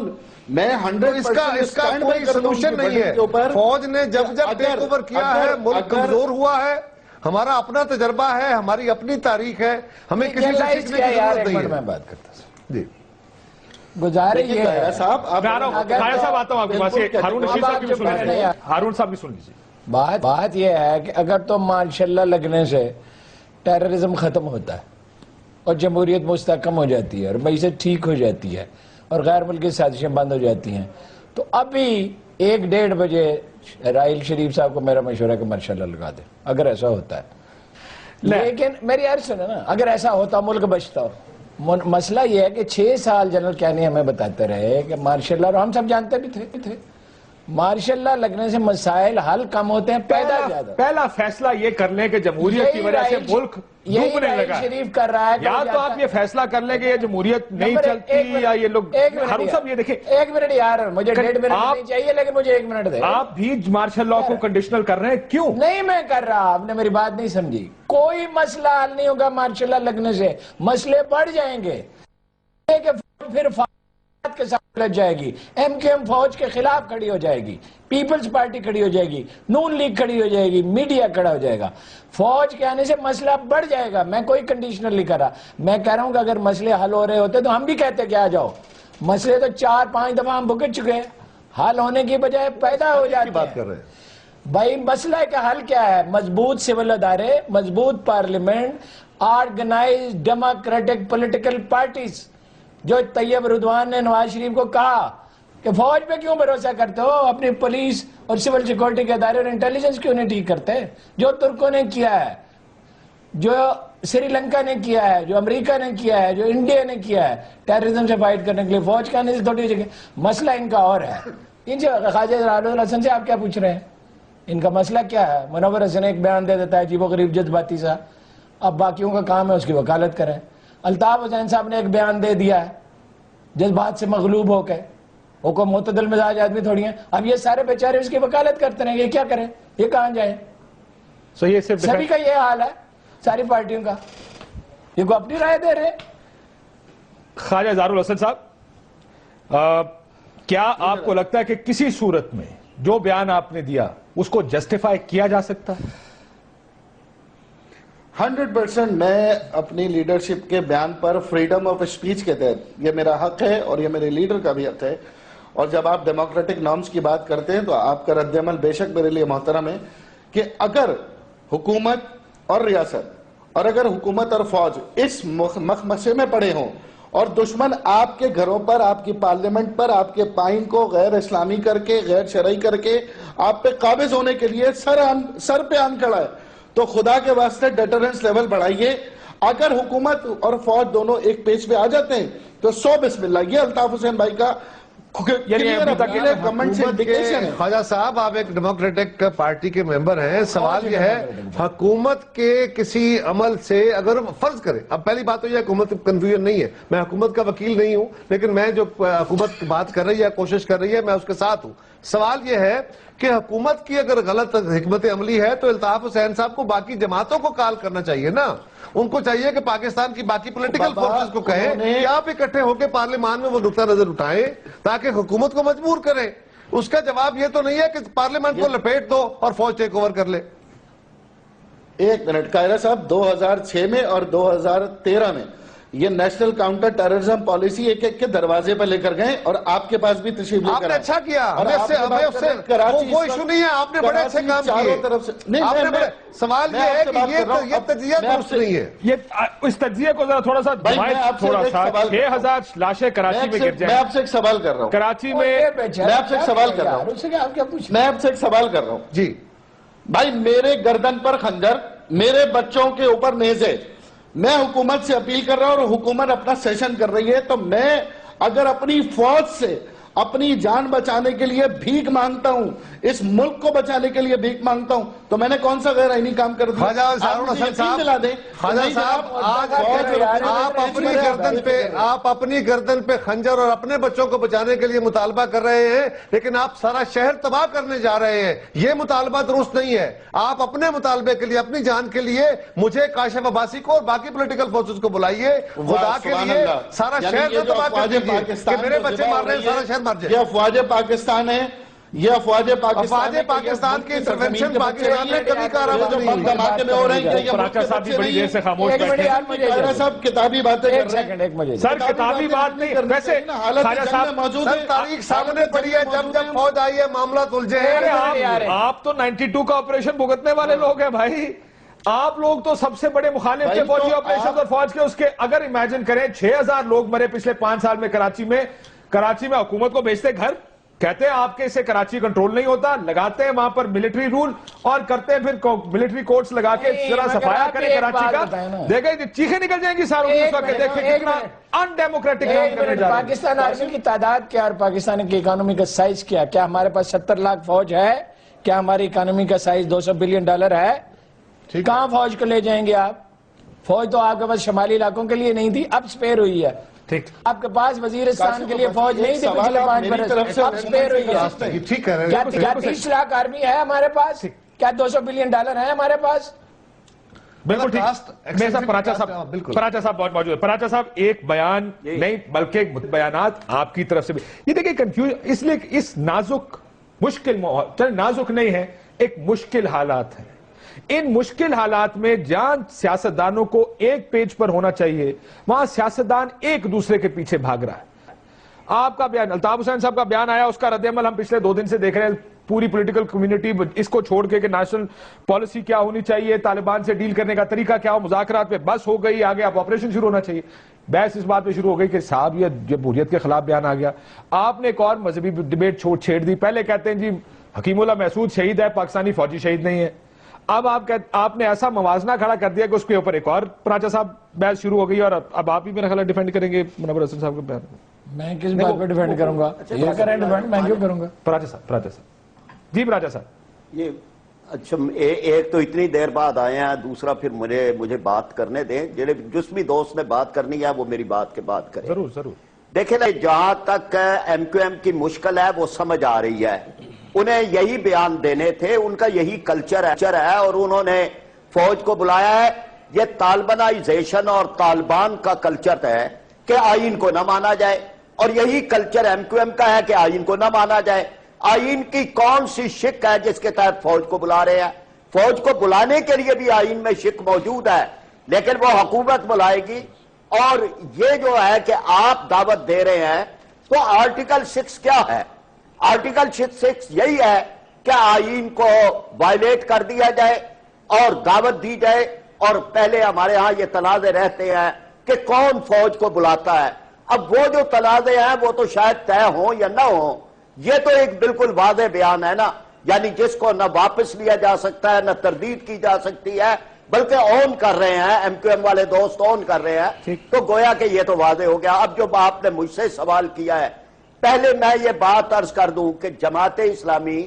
میں 100% اس کا کوئی سلوشن نہیں ہے. فوج نے جب ٹیک اوور کیا ہے ملک کمزور ہوا ہے, ہمارا اپنا تجربہ ہے, ہماری اپنی تاریخ ہے, ہمیں کسی سے سیکھنے کی ضرورت نہیں ہے. میں بات کرتا ہوں جی گزارش یہ ہے صاحب, آتا ہوں آپ کے پاس, ہارون صاحب بھی سن لیجیے. بات یہ ہے کہ اگر تو ماشاءاللہ لگنے سے ٹیررزم ختم ہوتا ہے اور جمہوریت مستحکم ہو جاتی ہے اور معیشت ٹھیک ہو جاتی ہے اور غیر ملکی سازشیں بند ہو جاتی ہیں, تو ابھی 1-1.5 بجے راحیل شریف صاحب کو میرا مشورہ ہے کہ ماشاءاللہ لگا دیں, اگر ایسا ہوتا ہے. لیکن میری عرض سنیں نا, اگر ایسا ہوتا ملک بچتا ہو. مسئلہ یہ ہے کہ 6 سال جنرل کیانی ہمیں بتاتے رہے کہ ماشاءاللہ, اور ہم سب جانتے بھی تھے مارشاءاللہ لگنے سے مسائل حل کم ہوتے ہیں, پیدا زیادہ. پہلا فیصلہ یہ کر لیں کہ جمہوریت کی وجہ سے ملک ڈوبنے لگا, شریف کر رہا ہے. یا تو آپ یہ فیصلہ کر لیں کہ یہ جمہوریت نہیں چلتی, یا یہ لوگ. ہارون صاحب یہ دیکھیں, 1 منٹ یار, مجھے 1.5 منٹ نہیں چاہیے, لیکن مجھے 1 منٹ دے. آپ بھی مارشل لاء کو کنڈیشنل کر رہے ہیں, کیوں نہیں میں کر رہا, آپ نے میری بات نہیں سمجھی. کوئی مسئلہ حل نہیں ہوگا مارشل لاء لگنے سے, مسئلے بڑھ جائیں گے. پھر کے ساتھ لگ جائے گی, MKM فوج کے خلاف کھڑی ہو جائے گی, پیپلز پارٹی کھڑی ہو جائے گی, نون لیگ کھڑی ہو جائے گی, میڈیا کھڑا ہو جائے گا. فوج کے آنے سے مسئلہ بڑھ جائے گا. میں کوئی کنڈیشنل نہیں کر رہا, میں کہہ رہا ہوں کہ اگر مسئلے حل ہو رہے ہوتے تو ہم بھی کہتے کہ آ جاؤ. مسئلے تو 4-5 دفعہ ہم بھگت چکے ہیں, حل ہونے کی بجائے پیدا ہو جاتے ہیں. بات کر رہے ہیں بھائی مسئلہ کا حل کیا ہے؟ مضبوط سول ادارے, مضبوط parliament, organise democratic political parties. جو طیب اردوان نے نواز شریف کو کہا کہ فوج پہ کیوں بھروسہ کرتے ہو, اپنی پولیس اور سول سیکورٹی کے ادارے اور انٹیلیجنس کیوں نہیں ٹھیک کرتے؟ جو ترکوں نے کیا ہے, جو سری لنکا نے کیا ہے, جو امریکہ نے کیا ہے, جو انڈیا نے کیا ہے ٹیررزم سے فائٹ کرنے کے لیے, فوج کا نہیں تھوڑی جگہ. مسئلہ ان کا اور ہے. ان سے خواجہ رادع الحسن سے آپ کیا پوچھ رہے ہیں؟ ان کا مسئلہ کیا ہے؟ منور حسن ایک بیان دے دیتا ہے عجیب و غریب جذباتی سا, اب باقیوں کا کام ہے اس کی وکالت کریں. الطاف حسین صاحب نے ایک بیان دے دیا ہے جذبات سے مغلوب ہو کے, وہ کو معتدل مزاج آدمی تھوڑی ہیں. اب یہ سارے بیچارے اس کی وکالت کرتے رہیں, یہ کیا کریں, یہ کہاں جائیں؟ یہ صرف سبھی کا یہ حال ہے, ساری پارٹیوں کا. یہ کو اپنی رائے دے رہے. خواجہ اظہار الحسن صاحب, کیا آپ کو لگتا ہے کہ کسی صورت میں جو بیان آپ نے دیا اس کو جسٹیفائی کیا جا سکتا ہے؟ 100% میں اپنی لیڈرشپ کے بیان پر فریڈم آف اسپیچ کے تحت, یہ میرا حق ہے اور یہ میرے لیڈر کا بھی حق ہے. اور جب آپ ڈیموکریٹک نارمز کی بات کرتے ہیں تو آپ کا رد عمل بے شک میرے لیے محترم ہے کہ اگر حکومت اور ریاست اور اگر حکومت اور فوج اس مخمسے میں پڑے ہوں اور دشمن آپ کے گھروں پر, آپ کی پارلیمنٹ پر, آپ کے پائن کو غیر اسلامی کر کے, غیر شرعی کر کے آپ پہ قابض ہونے کے لیے سر پہ آن کھڑا ہے, تو خدا کے واسطے ڈیٹرنس لیول بڑھائیے. اگر حکومت اور فوج دونوں ایک پیج پہ آ جاتے ہیں تو 100 بسم اللہ. یہ الطاف حسین بھائی کا خواجہ صاحب, آپ ایک ڈیموکریٹک پارٹی کے ممبر ہیں, سوال یہ ہے حکومت کے کسی عمل سے اگر فرض کرے, اب پہلی بات تو یہ حکومت کنفیوژن نہیں ہے, میں حکومت کا وکیل نہیں ہوں, لیکن میں جو حکومت بات کر رہی ہے, کوشش کر رہی ہے, میں اس کے ساتھ ہوں. سوال یہ ہے کہ حکومت کی اگر غلط حکمت عملی ہے تو الطاف حسین صاحب کو باقی جماعتوں کو کال کرنا چاہیے نا. ان کو چاہیے کہ پاکستان کی باقی پولیٹیکل فورسز کو کہیں کہ آپ اکٹھے ہو کے پارلیمان میں وہ نقطہ نظر اٹھائیں تاکہ حکومت کو مجبور کریں. اس کا جواب یہ تو نہیں ہے کہ پارلیمان کو لپیٹ دو اور فوج ٹیک اوور کر لے. ایک منٹ, قاہرہ صاحب, 2006 میں اور 2013 میں یہ نیشنل کاؤنٹر ٹیررزم پالیسی ایک ایک کے دروازے پر لے کر گئے اور آپ کے پاس بھی تشریف لے کر آپ نے اچھا کیا, وہ ایشو نہیں ہے, آپ نے بڑے اچھے کام کیے. سوال یہ ہے کہ یہ تجزیہ درست نہیں ہے. یہ اس تجزیے کو ذرا تھوڑا سا 6000 لاشیں کراچی میں گر جائیں. میں آپ سے ایک سوال کر رہا ہوں کراچی میں, میں آپ سے ایک سوال کر رہا ہوں, میں آپ سے ایک سوال کر رہا ہوں. جی بھائی, میرے گردن پر خنجر, میرے بچوں کے اوپر نیزے, میں حکومت سے اپیل کر رہا ہوں اور حکومت اپنا سیشن کر رہی ہے, تو میں اگر اپنی فوج سے اپنی جان بچانے کے لیے بھیک مانگتا ہوں, اس ملک کو بچانے کے لیے بھیک مانگتا ہوں, تو میں نے کون سا غیر آئینی کام کر دیا؟ خواجہ اظہار الحسن صاحب, آپ اپنی گردن پہ خنجر اور اپنے بچوں کو بچانے کے لیے مطالبہ کر رہے ہیں, لیکن آپ سارا شہر تباہ کرنے جا رہے ہیں. یہ مطالبہ درست نہیں ہے. آپ اپنے مطالبے کے لیے, اپنی جان کے لیے مجھے کاشف عباسی کو اور باقی پولیٹیکل فورسز کو بلائیے, خدا کے لیے سارا شہر نہ تباہ کر دیجیے کہ میرے بچے مار رہے ہیں, سارا شہر. یہ افواج پاکستان ہے, یہ افواج پاکستان کی انٹرونشن پاکستان میں کبھی کارآمد نہیں ہوئی. دھماکے میں ہو رہے ہیں کہ پراچا صاحب بھی بڑی دیر سے خاموش بیٹھے ہیں. سب کتابی باتیں کر رہے ہیں. سر کتابی بات نہیں, ویسے خواجہ صاحب موجود سر تاریخ سامنے پڑی ہے, جب فوج آئی ہے معاملات الجھے ہیں. آپ تو 92 کا آپریشن بھگتنے والے لوگ ہیں بھائی. آپ لوگ تو سب سے بڑے مخالف تھے فوجی آپریشن اور فوج کے. اس کے اگر امیجن کریں 6000 لوگ مرے پچھلے 5 سال میں کراچی میں حکومت کو بھیجتے گھر, کہتے ہیں آپ کے سے کراچی کنٹرول نہیں ہوتا, لگاتے ہیں وہاں پر ملٹری رول اور کرتے ہیں پھر ملٹری کورٹس لگا کے ذرا صفایا کریں کراچی کا. دیکھیں چیخیں نکل جائیں گی ساروں اس وقت, دیکھیں کتنا ان ڈیموکریٹک کام کرنے جا رہے ہیں. پاکستان آرمی کی تعداد کیا اور پاکستان کی اکانومی کا سائز کیا؟ کیا ہمارے پاس 70 لاکھ فوج ہے؟ کیا ہماری اکانومی کا سائز $200 بلین ہے؟ کہاں فوج کو لے جائیں گے آپ؟ فوج تو آپ کے پاس شمالی علاقوں کے لیے نہیں تھی, اب سپیر ہوئی ہے. آپ کے پاس وزیرستان کے لیے فوج نہیں تھی پچھلے 5 برس, اب سپیر ہوئی ہے. کیا 30 لاکھ آرمی ہے ہمارے پاس؟ کیا $200 بلین ہے ہمارے پاس؟ بالکل ٹھیک. میں صاحب پراچا صاحب بہت موجود ہے. پراچا صاحب ایک بیان نہیں بلکہ بیانات آپ کی طرف سے بھی, یہ دیکھیں کنفیوژ, اس لیے اس نازک مشکل, نازک نہیں ہے, ایک مشکل حالات ہیں. ان مشکل حالات میں جہاں سیاستدانوں کو ایک پیج پر ہونا چاہیے, وہاں سیاستدان ایک دوسرے کے پیچھے بھاگ رہا ہے. آپ کا بیان, الطاف حسین صاحب کا بیان آیا, اس کا رد عمل ہم پچھلے 2 دن سے دیکھ رہے ہیں. پوری پولیٹیکل کمیونٹی اس کو چھوڑ کے کہ نیشنل پالیسی کیا ہونی چاہیے, طالبان سے ڈیل کرنے کا طریقہ کیا ہو, مذاکرات پہ بس ہو گئی, آگے اب آپریشن شروع ہونا چاہیے. بحث اس بات پہ شروع ہو گئی کہ صاحب یہ جمہوریت کے خلاف بیان آ گیا. آپ نے ایک اور مذہبی ڈیبیٹ چھیڑ دی. پہلے کہتے ہیں جی حکیم اللہ محسود شہید ہے, پاکستانی فوجی شہید نہیں ہے. اب آپ نے ایسا موازنہ کھڑا کر دیا کہ اس کے اوپر ایک اور پراچا صاحب بحث شروع ہو گئی, اور اب آپ ہی میرا خیال ڈیفینڈ کریں گے منور حسن صاحب کا بیان. میں کس بات پہ ڈیفینڈ کروں گا؟ یہ کریں ڈیفینڈ, میں کیوں کروں گا؟ پراچا صاحب جی. پراچا صاحب یہ اچھا, ایک تو اتنی دیر بعد آئے ہیں, دوسرا پھر مجھے بات کرنے دیں. جس بھی دوست نے بات کرنی ہے وہ میری بات کے بعد کرے. ضرور ضرور. دیکھیں نا, جہاں تک ایم کیو ایم کی مشکل ہے وہ سمجھ آ رہی ہے. انہیں یہی بیان دینے تھے, ان کا یہی کلچر ہے, اور انہوں نے فوج کو بلایا ہے. یہ طالبانائزیشن اور طالبان کا کلچر ہے کہ آئین کو نہ مانا جائے, اور یہی کلچر ایم کیو ایم کا ہے کہ آئین کو نہ مانا جائے. آئین کی کون سی شک ہے جس کے تحت فوج کو بلا رہے ہیں؟ فوج کو بلانے کے لیے بھی آئین میں شک موجود ہے, لیکن وہ حکومت بلائے گی. اور یہ جو ہے کہ آپ دعوت دے رہے ہیں, تو آرٹیکل 6 کیا ہے؟ آرٹیکل 6 یہی ہے کہ آئین کو وائلیٹ کر دیا جائے اور دعوت دی جائے. اور پہلے ہمارے ہاں یہ تنازع رہتے ہیں کہ کون فوج کو بلاتا ہے. اب وہ جو تنازع ہیں وہ تو شاید طے ہوں یا نہ ہوں, یہ تو ایک بالکل واضح بیان ہے نا, یعنی جس کو نہ واپس لیا جا سکتا ہے نہ تردید کی جا سکتی ہے, بلکہ اون کر رہے ہیں, ایم کیو ایم والے دوست اون کر رہے ہیں. تو گویا کہ یہ تو واضح ہو گیا. اب جو آپ نے مجھ سے سوال کیا ہے, پہلے میں یہ بات عرض کر دوں کہ جماعت اسلامی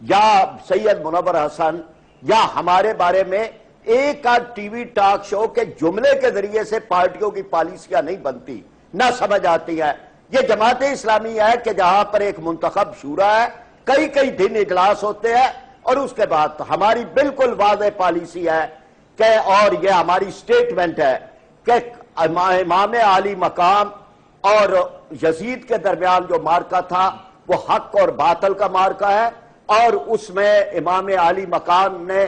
یا سید منور حسن یا ہمارے بارے میں ایک آدھ ٹی وی ٹاک شو کے جملے کے ذریعے سے پارٹیوں کی پالیسیاں نہیں بنتی, نہ سمجھ آتی ہے. یہ جماعت اسلامی ہے کہ جہاں پر ایک منتخب شورا ہے, کئی دن اجلاس ہوتے ہیں, اور اس کے بعد ہماری بالکل واضح پالیسی ہے کہ, اور یہ ہماری سٹیٹمنٹ ہے کہ امام عالی مقام اور یزید کے درمیان جو مارکہ تھا وہ حق اور باطل کا مارکہ ہے, اور اس میں امام عالی مقام نے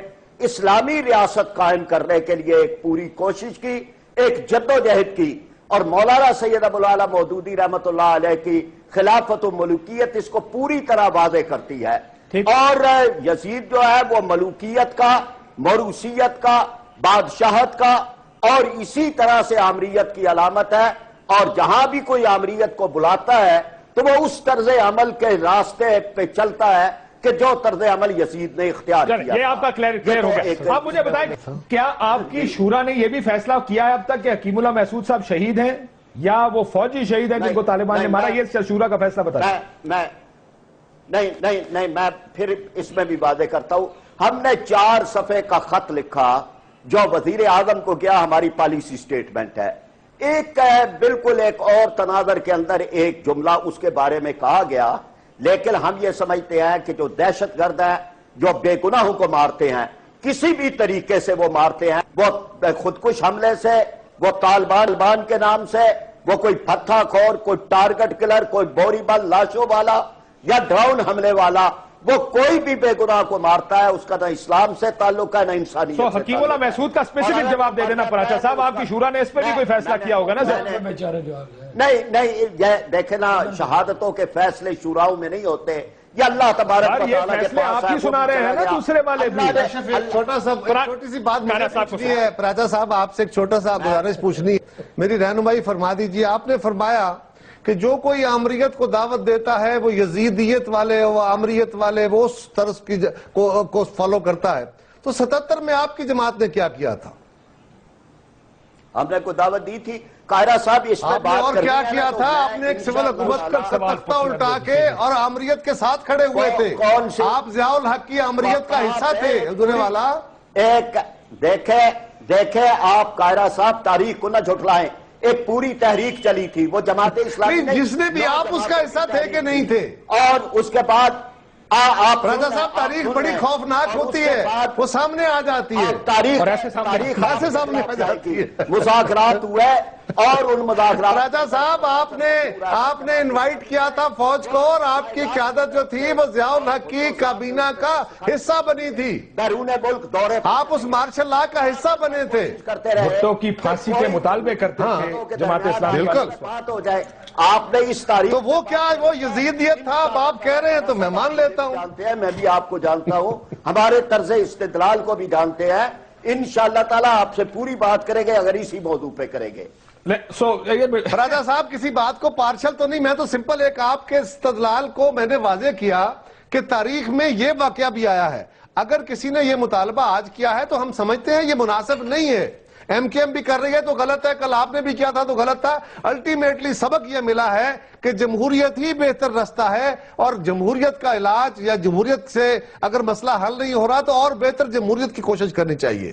اسلامی ریاست قائم کرنے کے لیے ایک پوری کوشش کی, ایک جدوجہد کی, اور مولانا سید ابو العلا مودودی رحمت اللہ علیہ کی خلافت و ملوکیت اس کو پوری طرح واضح کرتی ہے. اور یزید جو ہے وہ ملوکیت کا, موروثیت کا, بادشاہت کا, اور اسی طرح سے آمریت کی علامت ہے. اور جہاں بھی کوئی آمریت کو بلاتا ہے تو وہ اس طرز عمل کے راستے پہ چلتا ہے کہ جو طرز عمل یزید نے اختیار کیا. یہ آپ کا کلیئر ہو گیا. آپ مجھے بتائیں, کیا آپ کی شورا نے یہ بھی فیصلہ کیا ہے اب تک کہ حکیم اللہ محسود صاحب شہید ہیں یا وہ فوجی شہید ہیں جن کو طالبان نے مارا؟ یہ شورا کا فیصلہ بتائیں. نہیں, میں پھر اس میں بھی واضح کرتا ہوں. ہم نے 4 صفحے کا خط لکھا جو وزیر اعظم کو گیا, ہماری پالیسی سٹیٹمنٹ ہے. ایک ہے بالکل ایک اور تناظر کے اندر ایک جملہ اس کے بارے میں کہا گیا, لیکن ہم یہ سمجھتے ہیں کہ جو دہشت گرد ہیں, جو بے گناہوں کو مارتے ہیں, کسی بھی طریقے سے وہ مارتے ہیں, وہ خودکش حملے سے, وہ طالبان کے نام سے, وہ کوئی پتھا خور, کوئی ٹارگٹ کلر, کوئی بوری بال لاشوں والا یا ڈرون حملے والا, وہ کوئی بھی بے گناہ کو مارتا ہے, اس کا نہ اسلام سے تعلق ہے نہ انسانیت سے. حکیم اللہ محسود کا اسپیسیفک جواب دے دینا پراچا صاحب, آپ کی شورا نے اس پہ بھی کوئی فیصلہ کیا ہوگا نا سر؟ نہیں, یہ دیکھیں نا, شہادتوں کے فیصلے شوراؤں میں نہیں ہوتے, یہ اللہ تبارک و تعالیٰ کے پاس آپ ہی سنا رہے ہیں نا, دوسرے والے بھی. چھوٹی سی بات پوچھنی ہے پراچا صاحب, آپ سے ایک چھوٹا سا گزارش پوچھنی ہے, میری رہنمائی فرما دیجیے. آپ نے فرمایا کہ جو کوئی آمریت کو دعوت دیتا ہے وہ یزیدیت والے, وہ آمریت والے, وہ اس طرز کو فالو کرتا ہے. تو 77 میں آپ کی جماعت نے کیا کیا تھا؟ ہم نے کوئی دعوت دی تھی قاہرہ صاحب, اس میں بات اور کیا کیا تھا؟ آپ نے ایک سول حکومت کا تختہ الٹا کے اور آمریت کے ساتھ کھڑے ہوئے تھے. آپ ضیاء الحق کی آمریت کا حصہ تھے حضور والا. ایک دیکھیں آپ قاہرہ صاحب, تاریخ کو نہ جھٹلائیں, ایک پوری تحریک چلی تھی, وہ جماعت اسلامی جس نے بھی, آپ اس کا حصہ تھے کہ نہیں تھے؟ اور اس کے بعد آپ راجہ صاحب, تاریخ بڑی خوفناک ہوتی ہے, وہ سامنے آ جاتی ہے, تاریخ سامنے آ جاتی ہے. مذاکرات ہوئے, اور ان مذاکرات. راجہ صاحب آپ نے انوائٹ کیا تھا فوج کو اور آپ کی قیادت جو تھی وہ ضیاء الحق کی کابینہ کا حصہ بنی تھی. بیرون ملک دورے آپ اس مارشل لا کا حصہ بنے تھے. کرتے رہے. بھٹو کی پھانسی کے مطالبے کرتے تھے جماعت اسلامی. بالکل. بات ہو جائے. آپ نے اس تاریخ تو وہ کیا وہ یزیدیت تھا اب آپ کہہ رہے ہیں تو میں مان لیتا ہوں. جانتے ہیں, میں بھی آپ کو جانتا ہوں, ہمارے طرز استدلال کو بھی جانتے ہیں. انشاءاللہ تعالیٰ آپ سے پوری بات کریں گے اگر اسی موضوع پہ کریں گے. راجہ صاحب کسی بات کو پارشل تو نہیں, میں تو سمپل ایک آپ کے استدلال کو میں نے واضح کیا کہ تاریخ میں یہ واقعہ بھی آیا ہے. اگر کسی نے یہ مطالبہ آج کیا ہے تو ہم سمجھتے ہیں یہ مناسب نہیں ہے. ایم کے ایم بھی کر رہی ہے تو غلط ہے, کل آپ نے بھی کیا تھا تو غلط تھا. الٹیمیٹلی سبق یہ ملا ہے کہ جمہوریت ہی بہتر رستہ ہے, اور جمہوریت کا علاج یا جمہوریت سے اگر مسئلہ حل نہیں ہو رہا تو اور بہتر جمہوریت کی کوشش کرنی چاہیے.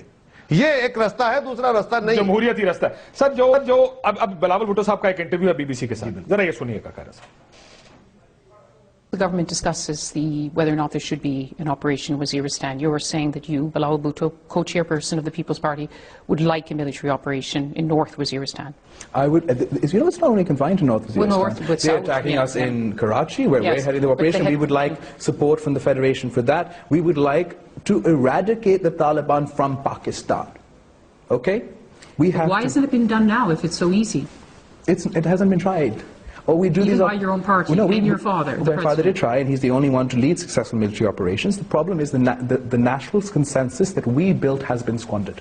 یہ ایک رستہ ہے, دوسرا رستہ نہیں. جمہوریت ہی رستہ ہے. سر جو اب بلاول بھٹو صاحب کا ایک انٹرویو ہے بی بی سی کے ساتھ, ذرا یہ سنیے گا. The government discusses whether or not there should be an Operation Waziristan. You were saying that you, Bilawal Bhutto, co-chairperson of the People's Party, would like a military operation in North Waziristan. I would. You know, it's not only confined to North Waziristan. Well, North, but they're South, attacking us in Karachi, where Yes, we're heading the but they operation. We had- would like support from the Federation for that. We would like to eradicate the Taliban from Pakistan. Okay? We have Why to. hasn't it been done now if it's so easy? It hasn't been tried. Or we do Even these by your own party, and your father, the My father president. did try, and he's the only one to lead successful military operations. The problem is the national consensus that we built has been squandered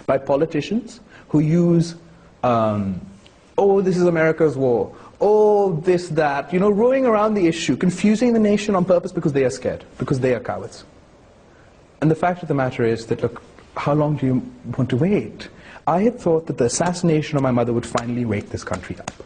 by politicians who use, oh, this is America's war, oh, this, that, you know, rowing around the issue, confusing the nation on purpose because they are scared, because they are cowards. And the fact of the matter is that, look, how long do you want to wait? I had thought that the assassination of my mother would finally wake this country up.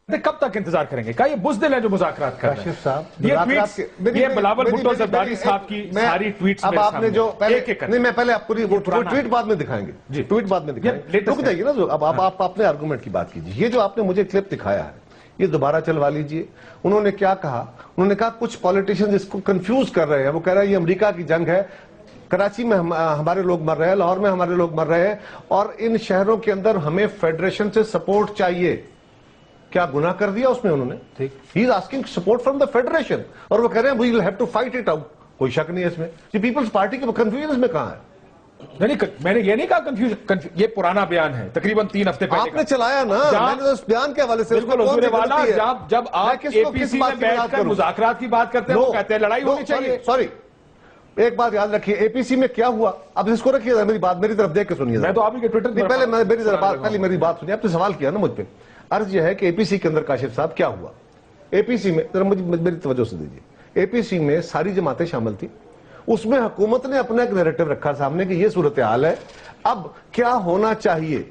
کب تک انتظار کریں گے؟ کیا یہ بزدل ہے جو مذاکرات کر رہے ہیں؟ کاشف صاحب یہ ٹویٹس, یہ بلاول بھٹو زرداری صاحب کی ساری ٹویٹس اب آپ نے جو نہیں, میں پہلے آپ پوری ٹویٹ بعد میں دکھائیں گے. ٹویٹ بعد میں دکھائیں گے. رک جائیے نا, اب آپ اپنے آرگومنٹ کی بات کیجیے. یہ جو آپ نے مجھے کلپ دکھایا ہے یہ دوبارہ چلوا لیجئے. انہوں نے کیا کہا؟ انہوں نے کہا کچھ پولیٹیشنز اس کو کنفیوز کر رہے ہیں. وہ کہہ رہے ہیں یہ امریکہ کی جنگ ہے, کراچی میں ہمارے لوگ مر رہے ہیں, لاہور میں ہمارے لوگ مر رہے ہیں, اور ان شہروں کے اندر ہمیں فیڈریشن سے سپورٹ چاہیے. کیا گناہ کر دیا اس میں انہوں نے؟ He is asking support from the federation, اور وہ کہہ رہے ہیں we will have to fight it out. کوئی شک نہیں ہے اس میں. یہ پیپلز پارٹی کے کنفیوژن اس میں کہاں ہے؟ میں نے یہ نہیں کہا کنفیوژن, یہ پرانا بیان ہے تقریباً 3 ہفتے پہلے. آپ نے چلایا نا, میں نے اس بیان کے حوالے سے. بالکل حضور والا, جب آپ اے پی سی میں بیٹھ کر مذاکرات کی بات کرتے ہیں وہ کہتے ہیں لڑائی ہونی چاہیے. سوری, ایک بات یاد رکھیے, اے پی سی میں کیا ہوا, اب اس کو رکھیے, میری بات میری طرف دیکھ کے سنیے. میں تو آپ ہی کے ٹویٹر پہلے میری بات سنیے. آپ نے سوال کیا نا مجھ پہ. عرض یہ ہے کہ اے پی سی کے اندر کاشف صاحب کیا ہوا. اے پی سی میں ذرا مجھے میری توجہ سے دیجیے. اے پی سی میں ساری جماعتیں شامل تھی. اس میں حکومت نے اپنا ایک نیریٹو رکھا سامنے کہ یہ صورتحال ہے, اب کیا ہونا چاہیے.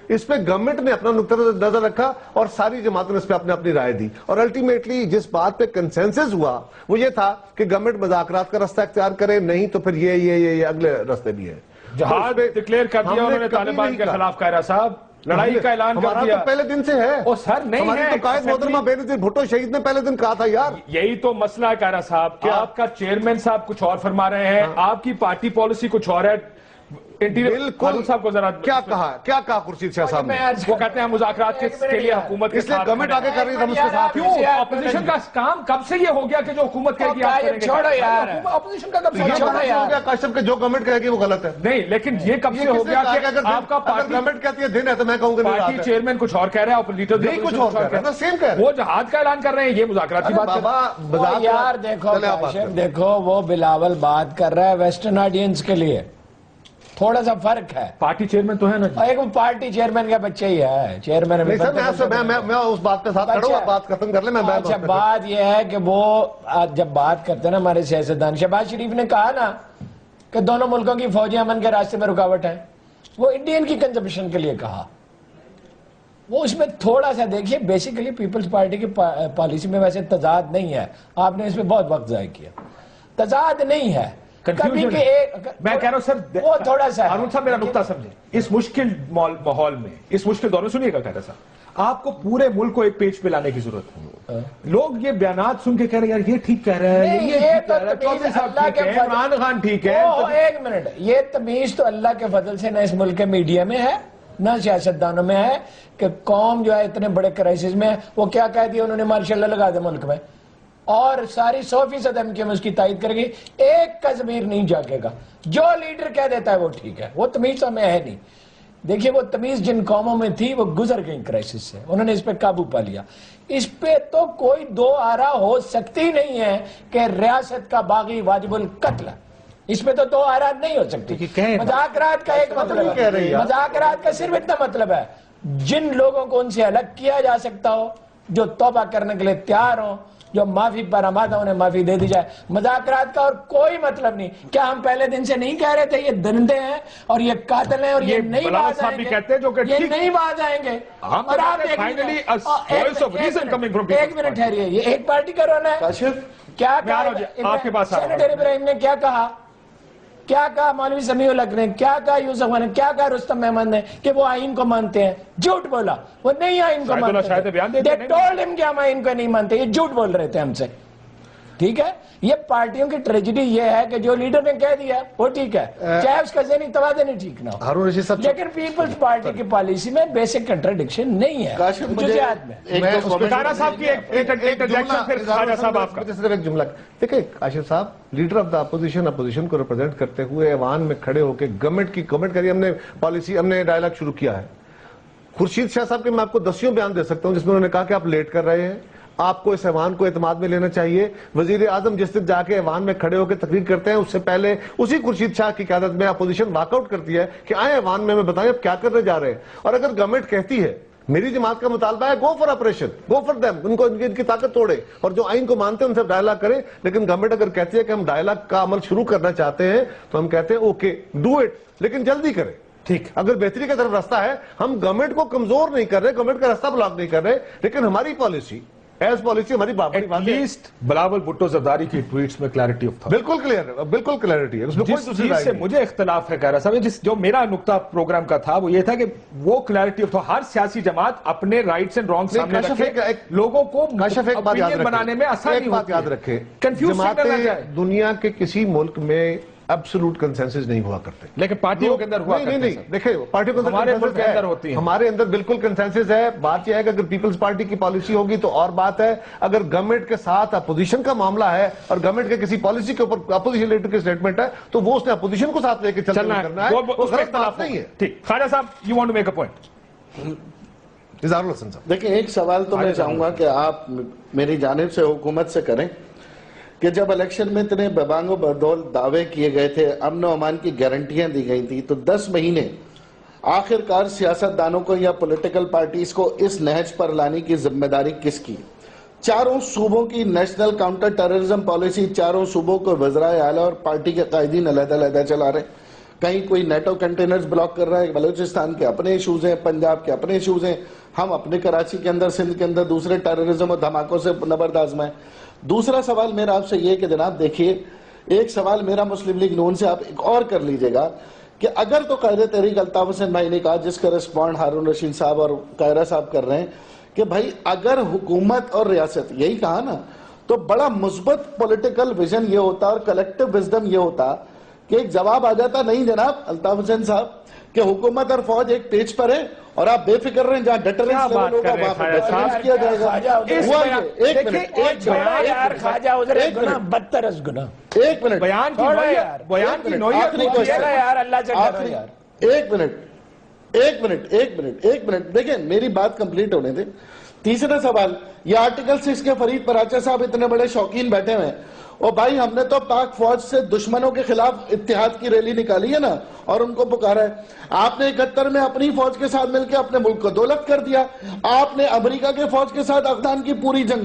اس پہ گورنمنٹ نے اپنا نقطہ نظر رکھا اور ساری جماعتوں نے اس پہ اپنی رائے دی, اور الٹیمیٹلی جس بات پہ کنسنسس ہوا وہ یہ تھا کہ گورنمنٹ مذاکرات کا رستہ اختیار کرے, نہیں تو پھر یہ اگلے رستے بھی ہیں. جہاد ڈکلیئر کر دیا انہوں نے طالبان کے خلاف. قائرہ صاحب لڑائی کا اعلان کر دیا. تو پہلے دن سے ہے. او سر نہیں ہے, ہماری تو قائد محترمہ بینظیر بھٹو شہید نے پہلے دن کہا تھا یار. یہی تو مسئلہ ہے قائرہ صاحب, کہ آپ کا چیئرمین صاحب کچھ اور فرما رہے ہیں, آپ کی پارٹی پالیسی کچھ اور ہے. بالکل صاحب کو ذرا کیا کہا خورشید شاہ صاحب نے؟ وہ کہتے ہیں مذاکرات کے لیے حکومت کے اس لیے ساتھ. گورنمنٹ آگے کر رہی ہے, ہم اس کے ساتھ. کیوں اپوزیشن کا کام کب سے یہ ہو گیا کہ جو حکومت کہے گی آپ کریں گے؟ چھوڑو یار, اپوزیشن کا کب سے یہ ہو گیا کاشف کہ جو گورنمنٹ کہے گی وہ غلط ہے. نہیں, لیکن یہ کب سے ہو گیا کہ آپ کا اگر گورنمنٹ کہتی ہے دن ہے تو میں کہوں گا پارٹی چیئرمین کچھ اور کہہ رہا ہے اور لیڈر نہیں کچھ اور کہہ رہا ہے, سیم کہہ رہا ہے. وہ جہاد کا اعلان کر رہے ہیں, یہ مذاکرات کی بات بابا یار دیکھو کاشف, دیکھو وہ بلاول بات کر رہا ہے ویسٹرن آڈینس کے لیے, تھوڑا سا فرق ہے. پارٹی چیئرمین تو ہے نا, ایک پارٹی چیئرمین کا بچہ ہی ہے. چیئرمین میں اس بات کے ساتھ کھڑا ہوں, بات ختم کر لیں. اچھا, بات یہ ہے کہ وہ جب بات کرتے ہیں نا ہمارے سیاستدان, شہباز شریف نے کہا نا کہ دونوں ملکوں کی فوجیں امن کے راستے میں رکاوٹ ہیں, وہ انڈین کی کنزمپشن کے لیے کہا. وہ اس میں تھوڑا سا دیکھیے, بیسیکلی پیپلز پارٹی کی پالیسی میں ویسے تضاد نہیں ہے, آپ نے اس میں بہت وقت ضائع کیا. تضاد نہیں ہے, میں کہہ رہا ہوں سر, وہ تھوڑا سا ہارون صاحب میرا نقطہ سمجھیں. اس مشکل ماحول میں, اس مشکل دور میں, سنیے گا قائرہ صاحب, آپ کو پورے ملک کو ایک پیج پہ لانے کی ضرورت ہے. لوگ یہ بیانات سن کے کہہ رہے ہیں یار یہ ٹھیک کہہ رہے ہیں, یہ چودھری صاحب ٹھیک ہے, عمران خان ٹھیک ہے. ایک منٹ, یہ تمیز تو اللہ کے فضل سے نہ اس ملک کے میڈیا میں ہے نہ سیاستدانوں میں ہے کہ قوم جو ہے اتنے بڑے کرائسس میں ہے. وہ کیا کہہ دیا انہوں نے ماشاء اللہ لگا دے ملک میں, اور ساری 100% ایم کیو ایم اس کی تائید کرے گی. ایک کا ضمیر نہیں جاگے گا. جو لیڈر کہہ دیتا ہے وہ ٹھیک ہے. وہ تمیز ہمیں ہے نہیں. دیکھیے وہ تمیز جن قوموں میں تھی وہ گزر گئی کرائسس سے, انہوں نے اس پہ قابو پا لیا. اس پہ تو کوئی دو آرا ہو سکتی نہیں ہے کہ ریاست کا باغی واجب القتل ہے. اس پہ تو دو آرا نہیں ہو سکتی. مذاکرات کا ایک مطلب ہے, مذاکرات کا صرف اتنا مطلب ہے جن لوگوں کو ان سے الگ کیا جا سکتا ہو, جو توبہ کرنے کے لیے تیار ہوں, جو معافی پر آمادہ انہیں معافی دے دی جائے. مذاکرات کا اور کوئی مطلب نہیں. کیا ہم پہلے دن سے نہیں کہہ رہے تھے یہ درندے ہیں اور یہ قاتل ہیں اور یہ نہیں باز آئیں گے, یہ نہیں باز آئیں گے. اور آپ ایک منٹ ٹھہریے, یہ ایک پارٹی کا رونا ہے. کیا کہا سینیٹر ابراہیم نے, کیا کہا مولوی سمیع الحق نے, کیا کہا یوسف خان نے, کیا کہا رستم محمد نے کہ وہ آئین کو مانتے ہیں. جھوٹ بولا, وہ نہیں آئین کو مانتے. They told him کہ ہم آئین کو نہیں مانتے. یہ جھوٹ بول رہے تھے ہم سے. ٹھیک ہے, یہ پارٹیوں کی ٹریجڈی یہ ہے کہ جو لیڈر نے کہہ دیا وہ ٹھیک ہے, چاہے اس کا ذہنی توازن نہیں ٹھیک نہ ہو. لیکن پیپلز پارٹی کی پالیسی میں بیسک کنٹراڈکشن نہیں ہے. جزیات میں صرف ایک جملہ دیکھیں کاشف صاحب, لیڈر آف دا اپوزیشن کو ریپرزینٹ کرتے ہوئے ایوان میں کھڑے ہو کے گورنمنٹ کی کمنٹ کری. ہم نے پالیسی, ہم نے ڈائلاگ شروع کیا ہے. خورشید شاہ صاحب کے میں آپ کو 10 بیان دے سکتا ہوں جس میں انہوں نے کہا کہ آپ لیٹ کر رہے ہیں, آپ کو اس ایوان کو اعتماد میں لینا چاہیے. وزیر اعظم جس دن جا کے ایوان میں کھڑے ہو کے تقریر کرتے ہیں اس سے پہلے اسی خورشید شاہ کی قیادت میں اپوزیشن واک آؤٹ کرتی ہے کہ آئیں ایوان میں بتائیں اب کیا کرنے جا رہے ہیں. اور اگر گورنمنٹ کہتی ہے میری جماعت کا مطالبہ ہے go for operation, go for them, ان کو ان کی طاقت توڑے اور جو آئین کو مانتے ہیں ان سے ڈائلاگ کریں. لیکن گورنمنٹ اگر کہتی ہے کہ ہم ڈائلاگ کا عمل شروع کرنا چاہتے ہیں تو ہم کہتے ہیں اوکے ڈو اٹ, لیکن جلدی کریں. ٹھیک, اگر بہتری کی طرف راستہ ہے, ہم گورنمنٹ کو کمزور نہیں کر رہے, گورنمنٹ کا راستہ بلاک نہیں کر رہے, لیکن ہماری پالیسی ایز پالیسی ہماری لیسٹ بلاول بھٹو زرداری کی ٹویٹس میں کلیئرٹی آف تھا. بالکل کلیئر, بالکل کلیئرٹی ہے اس میں. جس چیز سے مجھے اختلاف ہے قاہرہ صاحب, جو میرا نقطہ پروگرام کا تھا وہ یہ تھا کہ وہ کلیئرٹی آف تھا. ہر سیاسی جماعت اپنے رائٹس اینڈ رانگ سامنے رکھے, لوگوں کو اوپینین بنانے میں آسانی ہوتی ہے. ایک بات یاد رکھے, جماعتیں دنیا کے کسی ملک میں ایبسولوٹ کنسنسس نہیں ہوا کرتے, لیکن پارٹیوں کے اندر ہوا کرتے ہیں. نہیں, دیکھیں پارٹیوں کے اندر ہوتی ہے, ہمارے اندر بالکل کنسنسس ہے. بات یہ ہے کہ اگر پیپلز پارٹی کی پالیسی ہوگی تو اور بات ہے, اگر گورنمنٹ کے ساتھ اپوزیشن کا معاملہ ہے اور گورنمنٹ کے کسی پالیسی کے اوپر اپوزیشن لیڈر کی سٹیٹمنٹ ہے تو وہ اس نے اپوزیشن کو ساتھ لے کے چلنا ہے, وہ غلط بات نہیں ہے. ٹھیک, Khawaja sahib you want to make a point. Izhar ul Hasan صاحب, دیکھیں ایک سوال تو میں چاہوں گا کہ آپ میری جانب سے حکومت سے کریں کہ جب الیکشن میں اتنے ببانگ و بدول دعوے کیے گئے تھے, امن و امان کی گارنٹیاں دی گئی تھی, تو 10 مہینے آخر کار سیاستدانوں کو یا پولیٹیکل پارٹیز کو اس نہج پر لانے کی ذمہ داری کس کی؟ چاروں صوبوں کی نیشنل کاؤنٹر ٹیررزم پالیسی چاروں صوبوں کو وزرائے اعلیٰ اور پارٹی کے قائدین علیحدہ علیحدہ چلا رہے ہیں. کہیں کوئی نیٹو کنٹینرز بلاک کر رہا ہے, بلوچستان کے اپنے ایشوز ہیں, پنجاب کے اپنے ایشوز ہیں, ہم اپنے کراچی کے اندر, سندھ کے اندر دوسرے ٹیررزم اور دھماکوں سے نبرد آزمائیں. دوسرا سوال میرا آپ سے یہ کہ جناب دیکھیے, ایک سوال میرا مسلم لیگ نون سے آپ ایک اور کر لیجئے گا کہ اگر تو قائد تحریک الطاف حسین بھائی نے کہا, جس کا ریسپونڈ ہارون رشید صاحب اور قاہرہ صاحب کر رہے ہیں کہ بھائی اگر حکومت اور ریاست, یہی کہا نا, تو بڑا مثبت پولیٹیکل ویژن یہ ہوتا اور کلیکٹیو وزڈم یہ ہوتا کہ ایک جواب آ جاتا, نہیں جناب الطاف حسین صاحب کہ حکومت اور فوج ایک پیج پر ہے اور آپ بے فکر رہیں, جہاں ڈیٹرنس لیول ہوگا وہاں پر ڈیٹرنس کیا جائے گا. ایک منٹ, ایک منٹ, بیان کی نوعیت ایک منٹ دیکھیں میری بات کمپلیٹ ہونے دیں. تیسرا سوال, یہ آرٹیکل 6 کے فرید پراچہ صاحب اتنے بڑے شوقین بیٹھے ہوئے ہیں, اور بھائی ہم نے تو پاک فوج سے دشمنوں کے خلاف اتحاد کی ریلی نکالی ہے نا, اور ان کو پکارا ہے. آپ نے 71 میں اپنی فوج کے ساتھ مل کے اپنے ملک کو دولت کر دیا, آپ نے امریکہ کے فوج کے ساتھ افغان کی پوری جنگ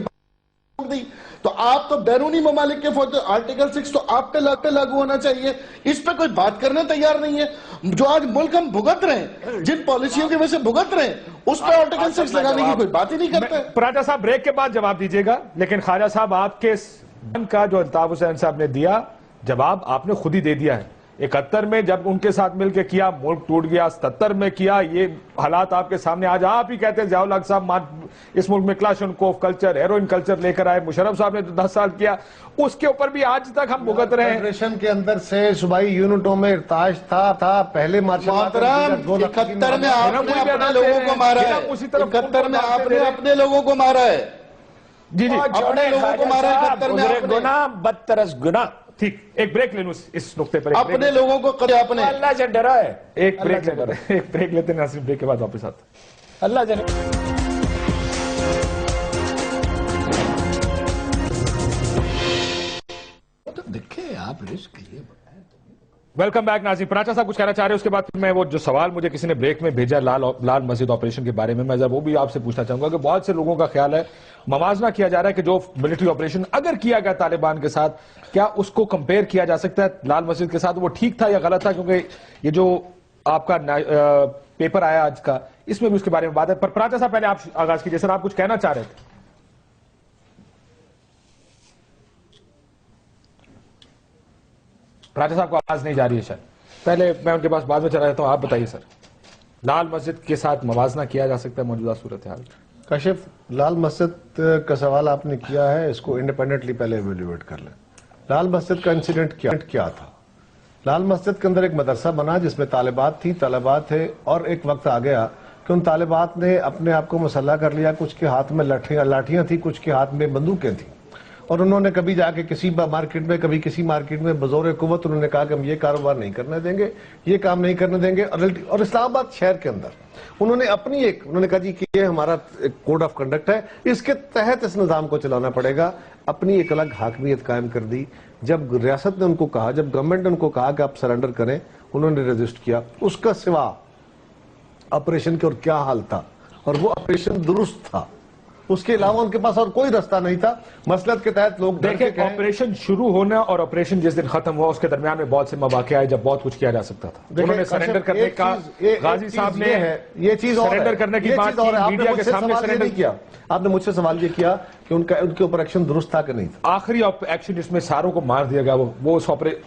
دی, تو آپ تو بیرونی ممالک کے فوج, آرٹیکل 6 تو آپ پہ لاگو ہونا چاہیے. اس پہ کوئی بات کرنے تیار نہیں ہے. جو آج ملک ہم بھگت رہے ہیں, جن پالیسیوں کی وجہ سے بھگت رہے ہیں, اس پہ آرٹیکل 6 لگانے کی کوئی بات ہی نہیں کرتے. پراجہ صاحب بریک کے بعد جواب دیجئے گا, لیکن خواجہ صاحب آپ کے کا جو الطاف حسین صاحب نے دیا جواب آپ نے خود ہی دے دیا ہے. 71 میں جب ان کے ساتھ مل کے کیا ملک ٹوٹ گیا, 77 میں کیا, یہ حالات آپ کے سامنے آج آپ ہی کہتے ہیں ضیاء الحق صاحب اس ملک میں کلاشنکوف کلچر, ہیروئن کلچر لے کر آئے, مشرف صاحب نے 10 سال کیا, اس کے اوپر بھی آج تک ہم بھگت رہے ہیں. فیڈریشن کے اندر سے صوبائی یونٹوں میں ارتاش تھا پہلے محترم 71 میں آپ نے اپنے لوگوں کو مارا ہے, 71 میں آپ نے اپنے لوگوں کو مارا ہے, جی جی اپنے لوگوں کو مارا ہے 71 میں آپ نے. گناہ بدترس گناہ. ٹھیک, ایک بریک لے لوں اس نقطے پر, اپنے لوگوں کو قتل آپ نے. اللہ سے ڈرا ہے, ایک بریک لیتے ہیں ناظرین, بریک کے بعد واپس آتے ہیں. اللہ سے دیکھیں آپ رسک یہ ویلکم بیک ناظرین. پراچا صاحب کچھ کہنا چاہ رہے ہیں, اس کے بعد میں وہ جو سوال مجھے کسی نے بریک میں بھیجا لال مسجد آپریشن کے بارے میں ذرا وہ بھی آپ سے پوچھنا چاہوں گا کہ بہت سے لوگوں کا خیال ہے, موازنہ کیا جا رہا ہے کہ جو ملٹری آپریشن اگر کیا گیا طالبان کے ساتھ, کیا اس کو کمپیئر کیا جا سکتا ہے لال مسجد کے ساتھ, وہ ٹھیک تھا یا غلط تھا, کیونکہ یہ جو آپ کا پیپر آیا آج کا اس میں بھی اس کے بارے میں بات ہے. پر پراچا صاحب پہلے آپ آغاز کیجئے, سر آپ کچھ کہنا چاہ رہے تھے. پراچا صاحب کو آواز نہیں جا رہی ہے شاید, پہلے میں ان کے پاس بعد میں چلا جاتا ہوں, آپ بتائیے سر, لال مسجد کے ساتھ موازنہ کیا جا سکتا ہے موجودہ صورتحال؟ کاشف, لال مسجد کا سوال آپ نے کیا ہے, اس کو انڈیپینڈنٹلی پہلے ایویلویٹ کر لیں. لال مسجد کا انسیڈنٹ کیا تھا؟ لال مسجد کے اندر ایک مدرسہ بنا جس میں طالبات تھی, طلبات تھے, اور ایک وقت آ گیا کہ ان طالبات نے اپنے آپ کو مسلح کر لیا, کچھ کے ہاتھ میں لاٹھیاں تھیں, کچھ کے ہاتھ میں بندوقیں تھیں, اور انہوں نے کبھی جا کے کسی مارکیٹ میں کبھی کسی مارکیٹ میں بزور قوت انہوں نے کہا کہ ہم یہ کاروبار نہیں کرنے دیں گے, یہ کام نہیں کرنے دیں گے. اور اسلام آباد شہر کے اندر انہوں نے انہوں نے کہا جی کہ یہ ہمارا کوڈ آف کنڈکٹ ہے, اس کے تحت اس نظام کو چلانا پڑے گا. اپنی ایک الگ حاکمیت قائم کر دی. جب ریاست نے ان کو کہا, جب گورنمنٹ نے ان کو کہا کہ آپ سرنڈر کریں, انہوں نے ریزسٹ کیا. اس کا سوا آپریشن کے اور کیا حال تھا, اور وہ آپریشن درست تھا, اس کے علاوہ ان کے پاس اور کوئی رستہ نہیں تھا. مسلط کے تحت لوگ دیکھیں, آپریشن شروع ہونا اور آپریشن جس دن ختم ہوا اس کے درمیان میں بہت سے مواقع آئے جب بہت کچھ کیا جا سکتا تھا. انہوں نے سرنڈر کرنے کا, غازی صاحب نے یہ چیز سرنڈر کرنے کی بات کی, میڈیا کے سامنے سرنڈر کیا. آپ نے مجھ سے سوال یہ کیا کہ ان کے اوپر ایکشن درست تھا کہ نہیں تھا. آخری ایکشن جس میں ساروں کو مار دیا گیا, وہ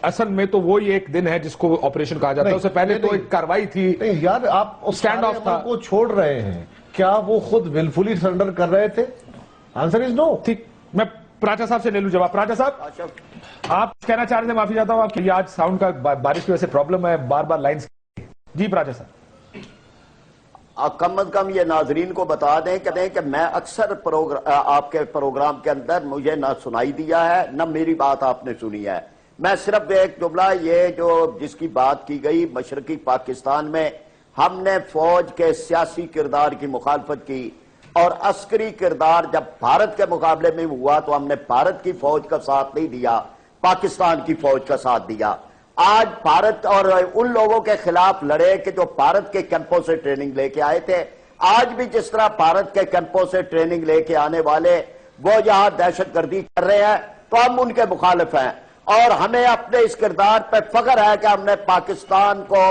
اصل میں تو وہی ایک دن ہے جس کو آپریشن کہا جاتا ہے. اس سے پہلے تو ایک کاروائی تھی. یار آپ اسٹینڈ آف تھا کو چھوڑ رہے ہیں, کیا وہ خود ولفلی سرنڈر کر رہے تھے؟ آنسر از نو. ٹھیک, میں پراچا صاحب سے لے لوں جواب. پراچا صاحب آپ کہنا چاہ رہے تھے, معافی چاہتا ہوں آپ کے آج ساؤنڈ کا بارش کی وجہ سے پرابلم ہے, بار بار لائنز. جی پراچا صاحب. کم از کم یہ ناظرین کو بتا دیں کہ میں اکثر آپ کے پروگرام کے اندر مجھے نہ سنائی دیا ہے نہ میری بات آپ نے سنی ہے. میں صرف ایک جملہ, یہ جو جس کی بات کی گئی, مشرقی پاکستان میں ہم نے فوج کے سیاسی کردار کی مخالفت کی, اور عسکری کردار جب بھارت کے مقابلے میں ہوا تو ہم نے بھارت کی فوج کا ساتھ نہیں دیا, پاکستان کی فوج کا ساتھ دیا. آج بھارت اور ان لوگوں کے خلاف لڑے کہ جو بھارت کے کیمپوں سے ٹریننگ لے کے آئے تھے. آج بھی جس طرح بھارت کے کیمپوں سے ٹریننگ لے کے آنے والے وہ یہاں دہشت گردی کر رہے ہیں تو ہم ان کے مخالف ہیں, اور ہمیں اپنے اس کردار پہ فخر ہے کہ ہم نے پاکستان کو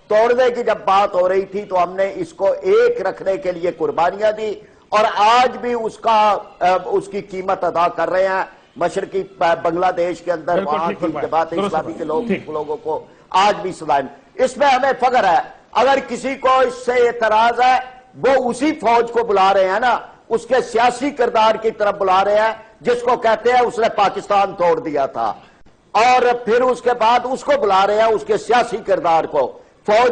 توڑنے کی جب بات ہو رہی تھی تو ہم نے اس کو ایک رکھنے کے لیے قربانیاں دی, اور آج بھی اس کی قیمت ادا کر رہے ہیں. مشرقی بنگلہ دیش کے اندر وہاں کی جماعت اسلامی کے لوگوں کو آج بھی سلائم, اس میں ہمیں فخر ہے. اگر کسی کو اس سے اعتراض ہے, وہ اسی فوج کو بلا رہے ہیں نا, اس کے سیاسی کردار کی طرف بلا رہے ہیں جس کو کہتے ہیں اس نے پاکستان توڑ دیا تھا, اور پھر اس کے بعد اس کو بلا رہے ہیں اس کے سیاسی کردار کو. فوج